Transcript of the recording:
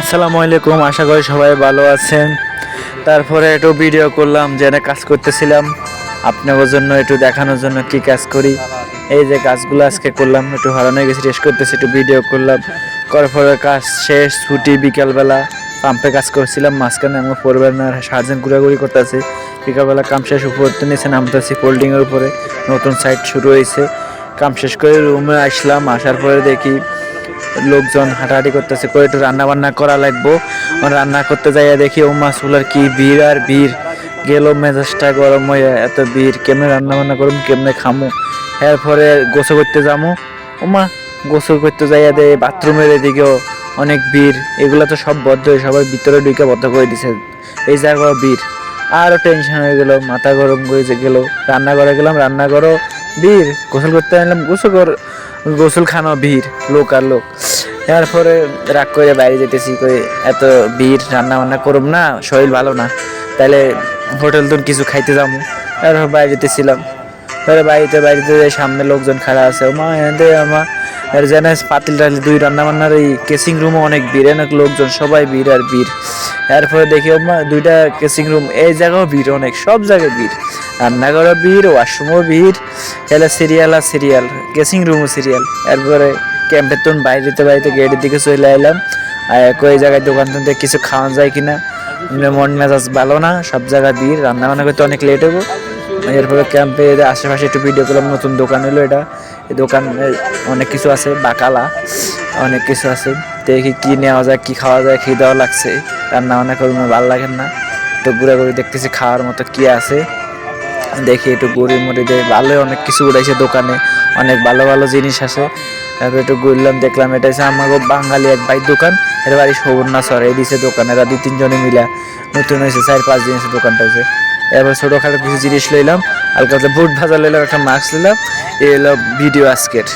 আসসালামু আলাইকুম, আশা করি সবাই ভালো আছেন। তারপরে একটু ভিডিও করলাম, যেন কাজ করতেছিলাম আপনাদের জন্য, একটু দেখানোর জন্য কি কাজ করি। এই যে কাজগুলো আজকে করলাম, একটু হারানো গেছি, রেস্ট করতেছি, একটু ভিডিও করলাম। করার পরে কাজ শেষ, ছুটি, বিকালবেলা পাম্পে কাজ করছিলাম, মাঝখানে আমার পরিবার না সার্জেন্ট ঘোরাঘুরি করতেছে। বিকালবেলা কাম শেষ, উপরতে নিচে নামতেছি ফোল্ডিংয়ের উপরে, নতুন সাইট শুরু হয়েছে। কাম শেষ করে রুমে আসলাম, আসার পরে দেখি লোকজন হাঁটাহাঁটি করতেছে, করে একটু রান্না বান্না করা লাগবো। রান্না করতে যাইয়া দেখি ওমা চুলার কি ভিড় আর ভিড়, গেল মেজাজটা গরম হয়ে, এত ভিড় কেমনে রান্না বান্না করুম, কেমনে খামু। এরপরে গোসল করতে যাবো, ওমা গোসল করতে যাইয়া দে বাথরুমের এদিকেও অনেক ভিড়, এগুলো তো সব বদ্ধ, সবাই ভিতরে ঢুকে বদ্ধ করে দিছে, এই জায়গায় ভিড়। আরও টেনশন হয়ে গেল, মাথা গরম হয়ে গেল। রান্নাঘরে গেলাম, রান্নাঘরও ভিড়, গোসল করতে আনলাম, গোসল খানো ভিড়, লোক আর লোক। তারপরে রাগ করে বাইরে যেতেছি, করে এত ভিড়, রান্না বান্না করুম না, শরীর ভালো না, তাহলে হোটেল তো কিছু খাইতে যাবো। তারপর বাইরে যেতেছিলাম, তাহলে বাড়িতে সামনে লোকজন খাড়া আছে, মা এনে আমার যেন পাতিল টাতিল দুই রান্না বান্নার এই কেসিং রুমও অনেক ভিড়, অনেক লোকজন, সবাই ভিড় আর ভিড়। এরপরে দেখি মা দুইটা কেসিং রুম, এই জায়গাও ভিড় অনেক, সব জায়গায় ভিড়, রান্নাঘরও ভিড়, ওয়াশরুমও ভিড়, এলা সিরিয়াল আর সিরিয়াল, কেসিং রুমও সিরিয়াল। এরপরে ক্যাম্পের তো বাইরে গেটের দিকে চলে এলাম, আর এই জায়গায় দোকান থেকে কিছু খাওয়া যায় কিনা, মন মেজাজ ভালো না, সব জায়গায় ভিড়, রান্না বান্না করতে অনেক লেট হবো। এরপরে ক্যাম্পে আশেপাশে একটু ভিডিও করলাম, নতুন দোকান হলো এটা, এই দোকানে অনেক কিছু আছে, বাকালা অনেক কিছু আছে, দেখি কি নেওয়া যায়, কি খাওয়া যায়, খেয়ে দেওয়া লাগছে, রান্না বান্না করবো ভালো লাগেন না, তো ঘুরে দেখতেছি খাওয়ার মতো কি আছে, দেখি একটু ঘুরি মুড়ি দিয়ে, ভালো অনেক কিছু উঠাইছে দোকানে, অনেক ভালো ভালো জিনিস আছে। তারপরে একটু ঘুরলাম, দেখলাম এটা হচ্ছে আমাকে বাঙালি এক ভাই দোকান, এর বাড়ি সবর্ণাচর, এই দিছে দোকান, এরা 2-3 জনে মিলা নতুন হয়েছে, 4-5 দিন হয়েছে দোকানটা হয়েছে। এবার ছোটোখাটো কিছু জিনিস লইলাম, হালকা বুট ভাজা লইলাম, একটা মাস্ক লইলাম, এই হলো ভিডিও আজকের।